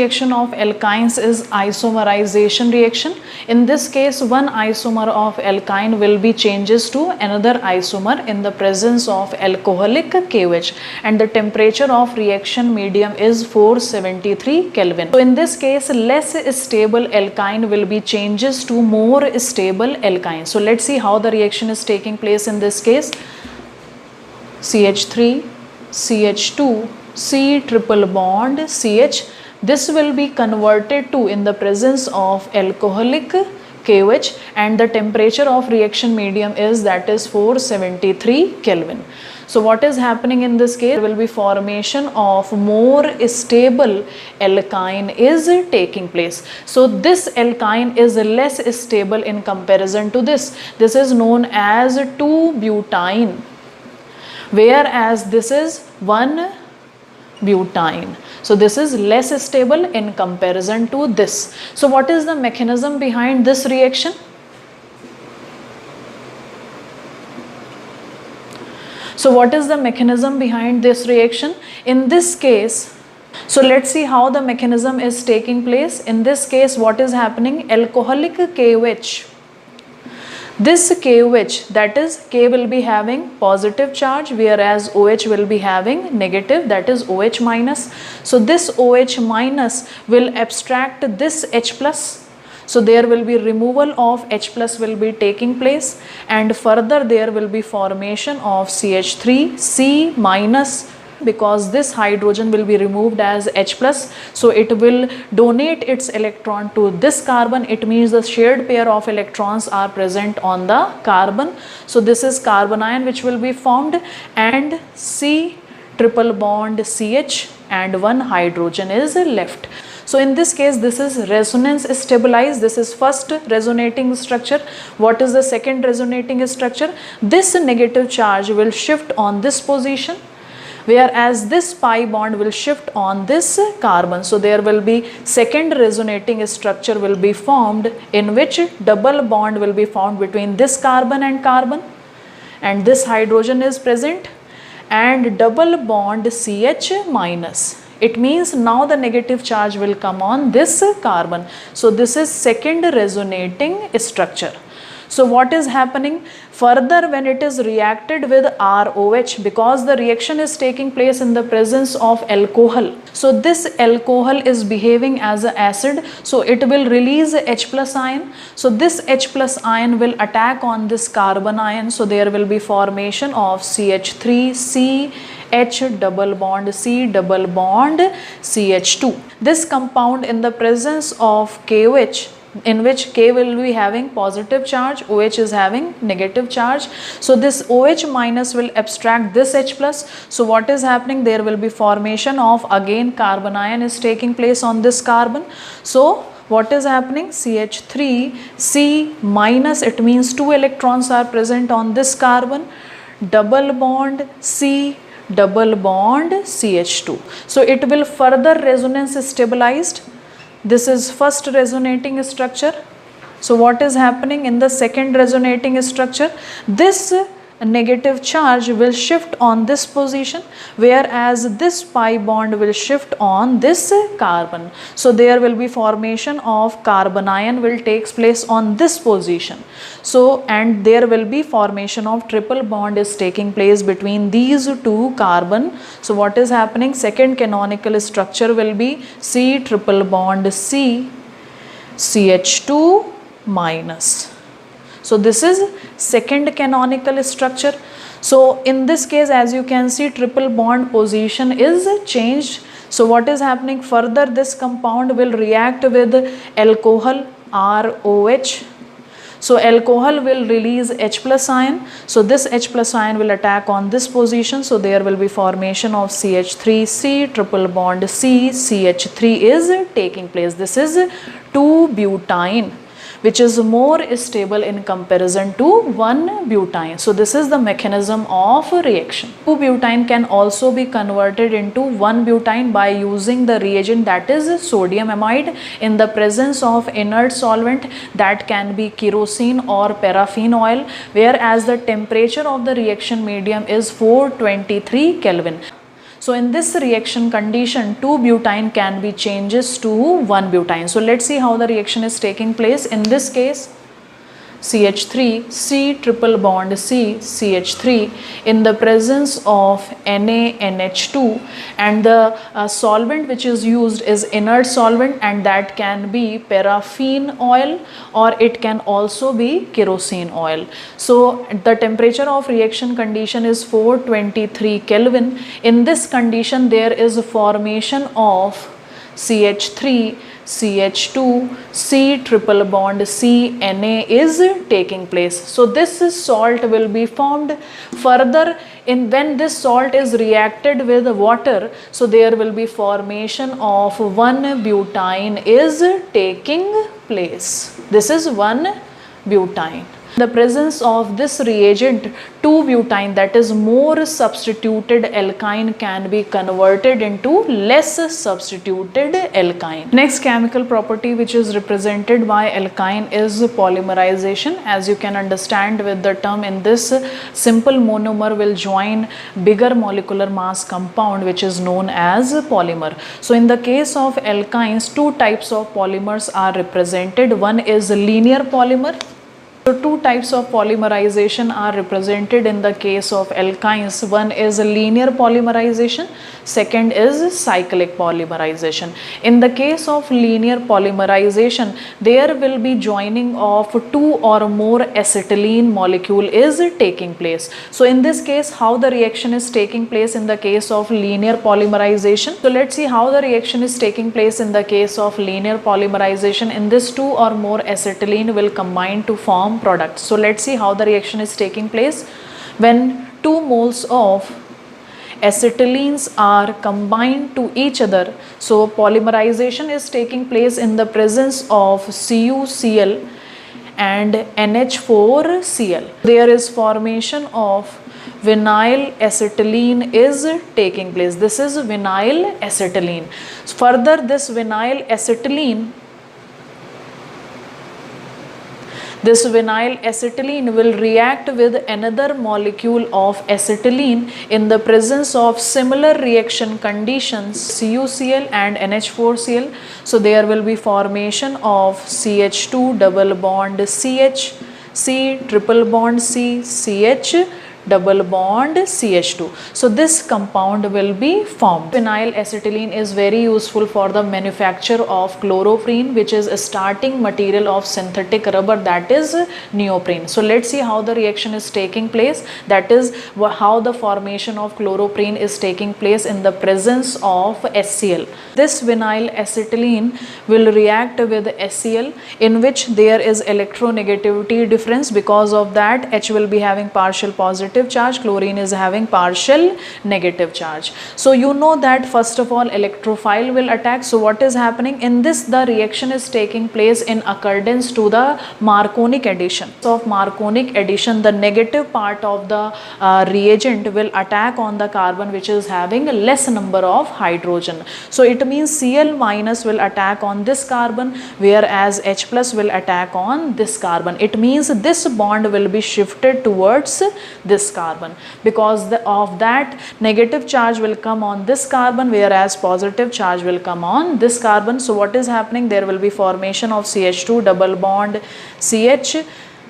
reaction of alkynes is isomerization reaction. In this case, one isomer of alkyne will be changes to another isomer in the presence of alcoholic KOH, and the temperature of reaction medium is 473 Kelvin. So in this case, less stable alkyne will be changes to more stable alkyne. So let's see how the reaction is taking place in this case. CH3, CH2, C triple bond CH. This will be converted to in the presence of alcoholic KOH, and the temperature of reaction medium is, that is 473 Kelvin. So what is happening in this case? There will be formation of more stable alkyne is taking place. So this alkyne is less stable in comparison to this. This is known as 2-butyne, whereas this is 1-butyne. So this is less stable in comparison to this. So what is the mechanism behind this reaction? So what is the mechanism behind this reaction? In this case, so let's see how the mechanism is taking place. In this case, what is happening? Alcoholic KOH. This KOH, that is K will be having positive charge, whereas OH will be having negative, that is OH minus. So this OH minus will abstract this H plus. So there will be removal of H plus will be taking place, and further there will be formation of CH3, C minus, because this hydrogen will be removed as H plus. So it will donate its electron to this carbon. It means the shared pair of electrons are present on the carbon. So this is carbon ion which will be formed, and C triple bond CH, and one hydrogen is left. So in this case, this is resonance stabilized. This is first resonating structure. What is the second resonating structure? This negative charge will shift on this position, whereas this pi bond will shift on this carbon. So there will be second resonating structure will be formed, in which double bond will be formed between this carbon, and this hydrogen is present, and double bond CH minus. It means now the negative charge will come on this carbon. So this is second resonating structure. So what is happening? Further, when it is reacted with ROH, because the reaction is taking place in the presence of alcohol. So this alcohol is behaving as an acid. So it will release H plus ion. So this H plus ion will attack on this carbon ion. So there will be formation of CH3, H double bond C double bond CH2. This compound in the presence of KOH, in which K will be having positive charge, OH is having negative charge. So this OH minus will abstract this H plus. So what is happening? There will be formation of, again, carbon ion is taking place on this carbon. So what is happening? CH3 C minus, it means 2 electrons are present on this carbon, double bond C double bond CH2. So it will further resonance stabilized. This is first resonating structure. So what is happening in the second resonating structure? This negative charge will shift on this position, whereas this pi bond will shift on this carbon. So there will be formation of carbon ion will takes place on this position. So, and there will be formation of triple bond is taking place between these two carbon. So what is happening? Second canonical structure will be C triple bond C CH2 minus. So this is second canonical structure. So in this case, as you can see, triple bond position is changed. So what is happening? Further, this compound will react with alcohol ROH. So alcohol will release H plus ion. So this H plus ion will attack on this position. So there will be formation of CH3C triple bond C CH3 is taking place. This is 2-butyne, which is more stable in comparison to 1-butyne. So this is the mechanism of reaction. 2-butyne can also be converted into 1-butyne by using the reagent, that is sodium amide, in the presence of inert solvent, that can be kerosene or paraffin oil, whereas the temperature of the reaction medium is 423 Kelvin. So in this reaction condition, 2-butyne can be changes to 1-butyne. So let's see how the reaction is taking place. In this case, CH3, C triple bond C, CH3 in the presence of NaNH2, and the solvent which is used is inert solvent, and that can be paraffin oil or it can also be kerosene oil. So the temperature of reaction condition is 423 Kelvin. In this condition there is a formation of CH3, CH2, C triple bond C, Na is taking place. So this salt will be formed. Further, when this salt is reacted with water, so there will be formation of 1-butyne is taking place. This is 1-butyne. In the presence of this reagent, 2-butyne, that is more substituted alkyne, can be converted into less substituted alkyne. Next chemical property which is represented by alkyne is polymerization. As you can understand with the term, in this simple monomer will join bigger molecular mass compound which is known as polymer. So in the case of alkynes, two types of polymers are represented. One is linear polymer. So two types of polymerization are represented in the case of alkynes. One is linear polymerization, second is cyclic polymerization. In the case of linear polymerization, there will be joining of two or more acetylene molecule is taking place. So in this case, how the reaction is taking place in the case of linear polymerization? So let's see how the reaction is taking place in the case of linear polymerization. In this, two or more acetylene will combine to form product. So let's see how the reaction is taking place. When 2 moles of acetylenes are combined to each other, so polymerization is taking place in the presence of CuCl and NH4Cl. There is formation of vinyl acetylene is taking place. This is vinyl acetylene. Further, this vinyl acetylene will react with another molecule of acetylene in the presence of similar reaction conditions, CuCl and NH4Cl. So there will be formation of CH2 double bond CH, C triple bond C, CH double bond CH2. So this compound will be formed. Vinyl acetylene is very useful for the manufacture of chloroprene, which is a starting material of synthetic rubber, that is neoprene. So let's see how the reaction is taking place. That is how the formation of chloroprene is taking place in the presence of HCl. This vinyl acetylene will react with HCl, in which there is electronegativity difference. Because of that, H will be having partial positive charge, chlorine is having partial negative charge. So you know that first of all electrophile will attack. So what is happening in this? The reaction is taking place in accordance to the Marconic addition. So of Marconic addition, the negative part of the reagent will attack on the carbon which is having less number of hydrogen. So it means Cl minus will attack on this carbon, whereas H plus will attack on this carbon. It means this bond will be shifted towards this carbon. Because of that, negative charge will come on this carbon, whereas positive charge will come on this carbon. So what is happening? There will be formation of CH2 double bond CH,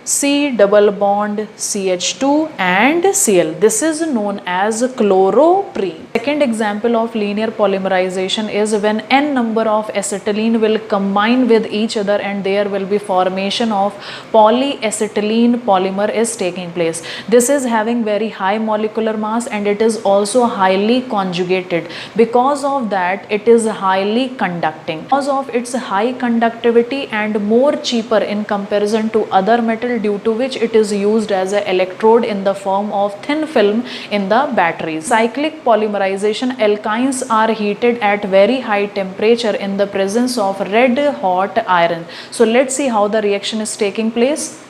C double bond CH2 and Cl. This is known as chloroprene. Second example of linear polymerization is when n number of acetylene will combine with each other and there will be formation of polyacetylene polymer is taking place. This is having very high molecular mass and it is also highly conjugated. Because of that, it is highly conducting. Because of its high conductivity and more cheaper in comparison to other metal, due to which it is used as an electrode in the form of thin film in the batteries. Cyclic polymerization, alkynes are heated at very high temperature in the presence of red hot iron. So let's see how the reaction is taking place.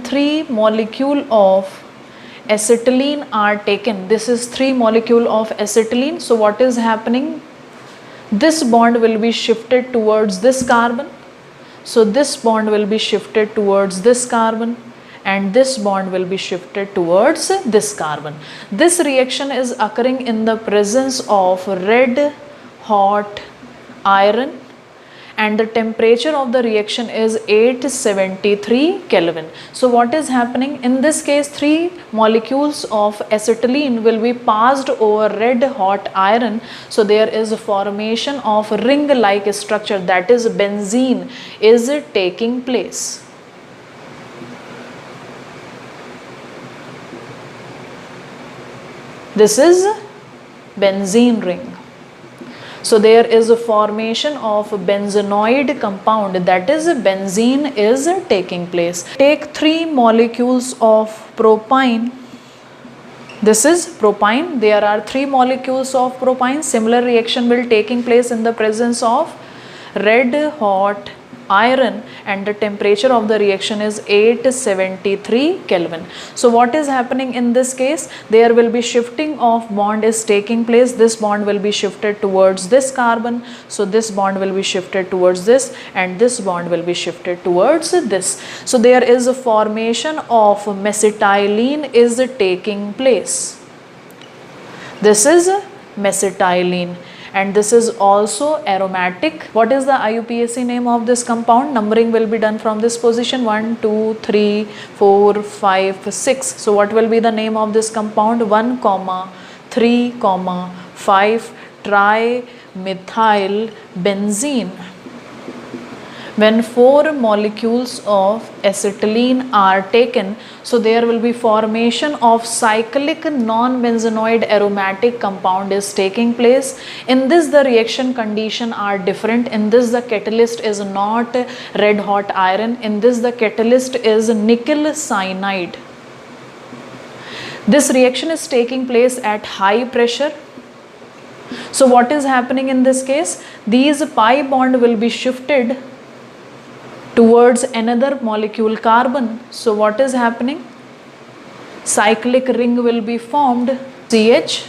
3 molecule of acetylene are taken. This is 3 molecule of acetylene. So what is happening? This bond will be shifted towards this carbon. So this bond will be shifted towards this carbon and this bond will be shifted towards this carbon. This reaction is occurring in the presence of red hot iron, and the temperature of the reaction is 873 Kelvin. So what is happening in this case? 3 molecules of acetylene will be passed over red hot iron. So there is a formation of ring like structure, that is benzene is taking place. This is benzene ring. So there is a formation of benzenoid compound, that is benzene is taking place. Take 3 molecules of propine. This is propine. There are 3 molecules of propine. Similar reaction will taking place in the presence of red hot iron, and the temperature of the reaction is 873 Kelvin. So what is happening in this case? There will be shifting of bond is taking place. This bond will be shifted towards this carbon. So this bond will be shifted towards this, and this bond will be shifted towards this. So there is a formation of mesitylene is taking place. This is mesitylene, and this is also aromatic. What is the IUPAC name of this compound? Numbering will be done from this position: 1, 2, 3, 4, 5, 6. So what will be the name of this compound? 1, 3, 5 trimethyl benzene. When 4 molecules of acetylene are taken, so there will be formation of cyclic non-benzenoid aromatic compound is taking place. In this the reaction condition are different. In this the catalyst is not red hot iron. In this the catalyst is nickel cyanide. This reaction is taking place at high pressure. So what is happening in this case? These pi bond will be shifted towards another molecule carbon. So what is happening? Cyclic ring will be formed, CH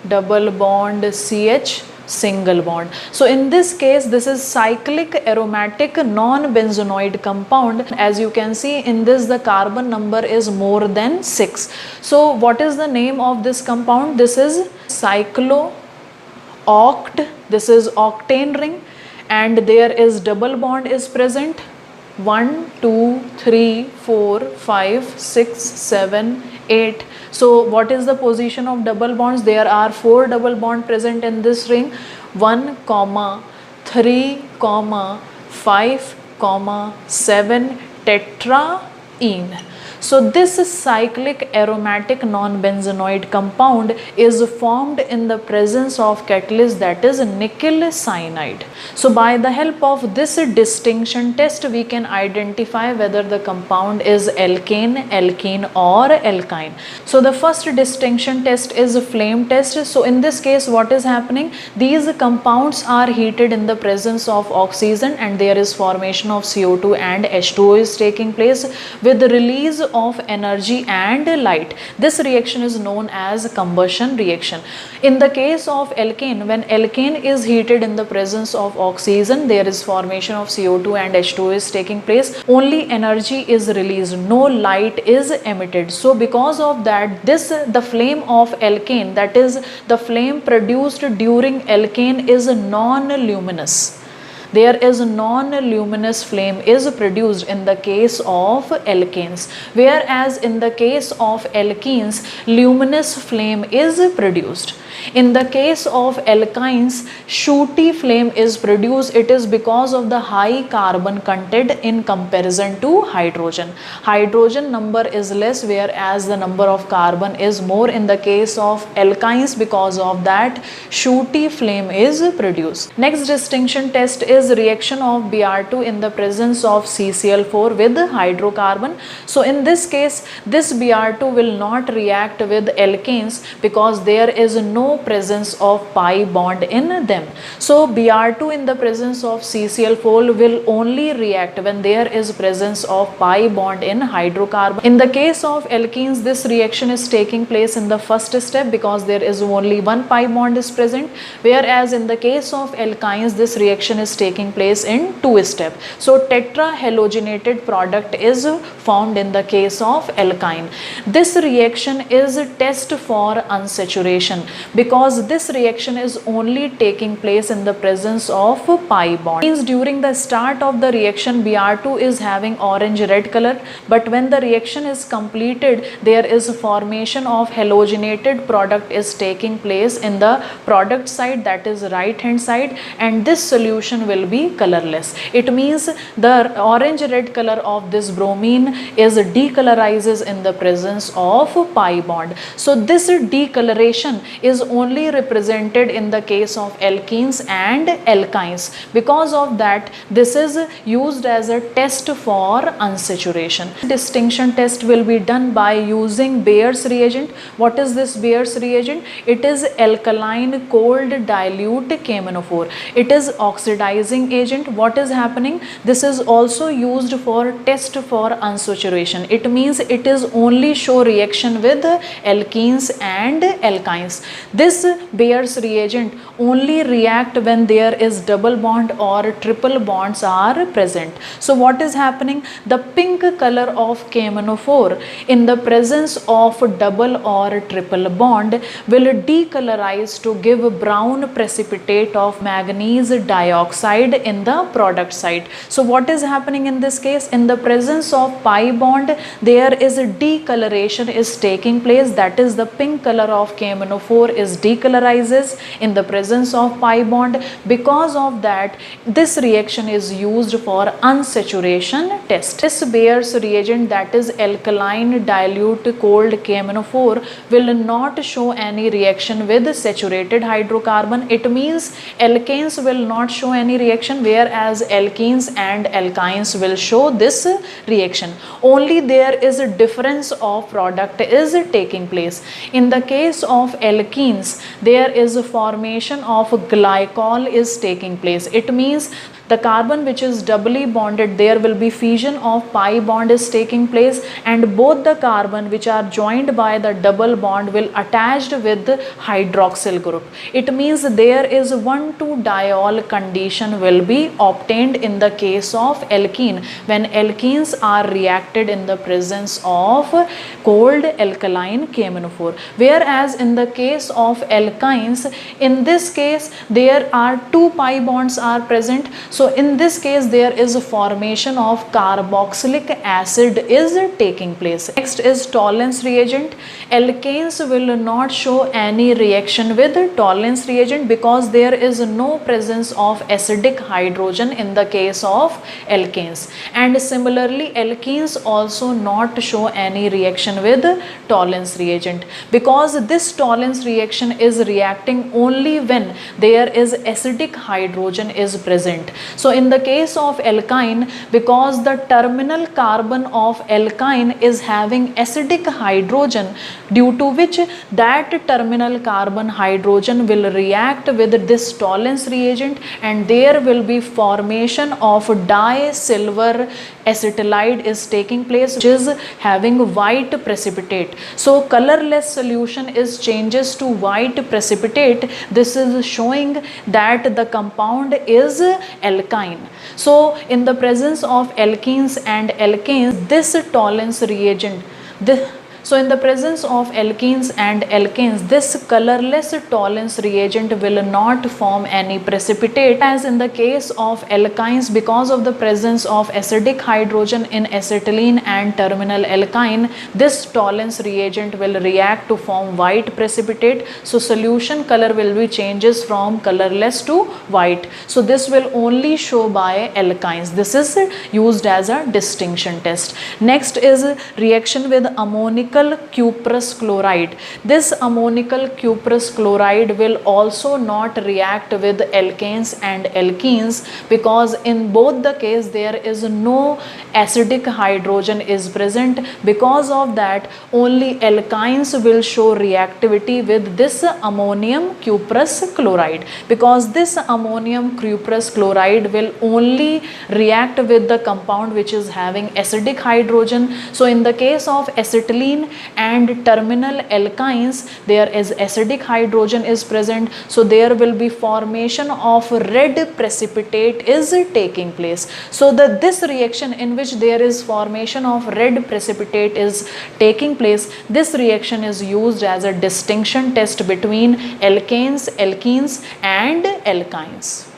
double bond CH single bond. So in this case, this is cyclic aromatic non-benzenoid compound. As you can see in this, the carbon number is more than 6. So what is the name of this compound? This is cyclo-oct. This is octane ring, and there is double bond is present. 1, 2, 3, 4, 5, 6, 7, 8. So what is the position of double bonds? There are 4 double bond present in this ring. 1, 3, 5, 7 tetraene. So this cyclic aromatic non-benzenoid compound is formed in the presence of catalyst, that is nickel cyanide. So by the help of this distinction test, we can identify whether the compound is alkane, alkene or alkyne. So the first distinction test is a flame test. So in this case, what is happening? These compounds are heated in the presence of oxygen, and there is formation of CO2 and H2O is taking place with the release of energy and light. This reaction is known as combustion reaction. In the case of alkane, when alkane is heated in the presence of oxygen, there is formation of CO2 and H2O is taking place. Only energy is released, no light is emitted. So because of that, the flame of alkane, that is the flame produced during alkane, is non-luminous. There is a non-luminous flame is produced in the case of alkanes, whereas in the case of alkenes, luminous flame is produced. In the case of alkynes, shooty flame is produced. It is because of the high carbon content in comparison to hydrogen. Hydrogen number is less, whereas the number of carbon is more in the case of alkynes. Because of that, shooty flame is produced. Next distinction test is reaction of Br2 in the presence of CCl4 with hydrocarbon. So in this case, this Br2 will not react with alkanes because there is no presence of pi bond in them. So Br2 in the presence of CCl4 will only react when there is presence of pi bond in hydrocarbon. In the case of alkenes, this reaction is taking place in the first step because there is only one pi bond is present, whereas in the case of alkynes, this reaction is taking place in two steps. So tetrahalogenated product is formed in the case of alkyne. This reaction is a test for unsaturation because this reaction is only taking place in the presence of pi bond. Means during the start of the reaction, Br2 is having orange red color, but when the reaction is completed, there is a formation of halogenated product is taking place in the product side, that is right hand side, and this solution will be colorless. It means the orange red color of this bromine is decolorizes in the presence of pi bond. So this decoloration is only represented in the case of alkenes and alkynes. Because of that, this is used as a test for unsaturation. Distinction test will be done by using Bayer's reagent. What is this Bayer's reagent? It is alkaline cold dilute KMnO4. It is oxidizing agent. What is happening? This is also used for test for unsaturation. It means it is only show reaction with alkenes and alkynes. This Bayer's reagent only react when there is double bond or triple bonds are present. So what is happening? The pink color of KMnO4 in the presence of double or triple bond will decolorize to give brown precipitate of manganese dioxide in the product side. So what is happening in this case? In the presence of pi bond, there is a decoloration is taking place, that is the pink color of KMnO4 is decolorizes in the presence of pi bond. Because of that, this reaction is used for unsaturation test. This Bayer's reagent, that is alkaline dilute cold KMnO4, will not show any reaction with saturated hydrocarbon. It means alkanes will not show any reaction, whereas alkenes and alkynes will show this reaction. Only there is a difference of product is taking place. In the case of alkenes, there is a formation of glycol is taking place. It means the carbon which is doubly bonded, there will be fission of pi bond is taking place, and both the carbon which are joined by the double bond will attached with the hydroxyl group. It means there is 1,2-diol condition will be obtained in the case of alkene when alkenes are reacted in the presence of cold alkaline KMnO4, whereas in the case of alkynes, in this case there are 2 pi bonds are present. So in this case, there is a formation of carboxylic acid is taking place. Next is Tollens reagent. Alkanes will not show any reaction with Tollens reagent because there is no presence of acidic hydrogen in the case of alkanes. And similarly, alkenes also not show any reaction with Tollens reagent because this Tollens reaction is reacting only when there is acidic hydrogen is present. So in the case of alkyne, because the terminal carbon of alkyne is having acidic hydrogen, due to which that terminal carbon hydrogen will react with this Tollens reagent, and there will be formation of disilver acetylide is taking place, which is having white precipitate. So colorless solution is changes to white precipitate. This is showing that the compound is alkyne. So in the presence of alkenes and alkanes, this Tollens reagent, so in the presence of alkenes and alkanes, this colorless Tollens reagent will not form any precipitate, as in the case of alkynes, because of the presence of acidic hydrogen in acetylene and terminal alkyne, this Tollens reagent will react to form white precipitate. So solution color will be changes from colorless to white. So this will only show by alkynes. This is used as a distinction test. Next is reaction with ammonical ammonical cuprous chloride. This ammonical cuprous chloride will also not react with alkanes and alkenes, because in both the case there is no acidic hydrogen is present. Because of that, only alkynes will show reactivity with this ammonium cuprous chloride, because this ammonium cuprous chloride will only react with the compound which is having acidic hydrogen. So in the case of acetylene and terminal alkynes, there is acidic hydrogen is present, so there will be formation of red precipitate is taking place. So this reaction in which there is formation of red precipitate is taking place, this reaction is used as a distinction test between alkanes, alkenes and alkynes.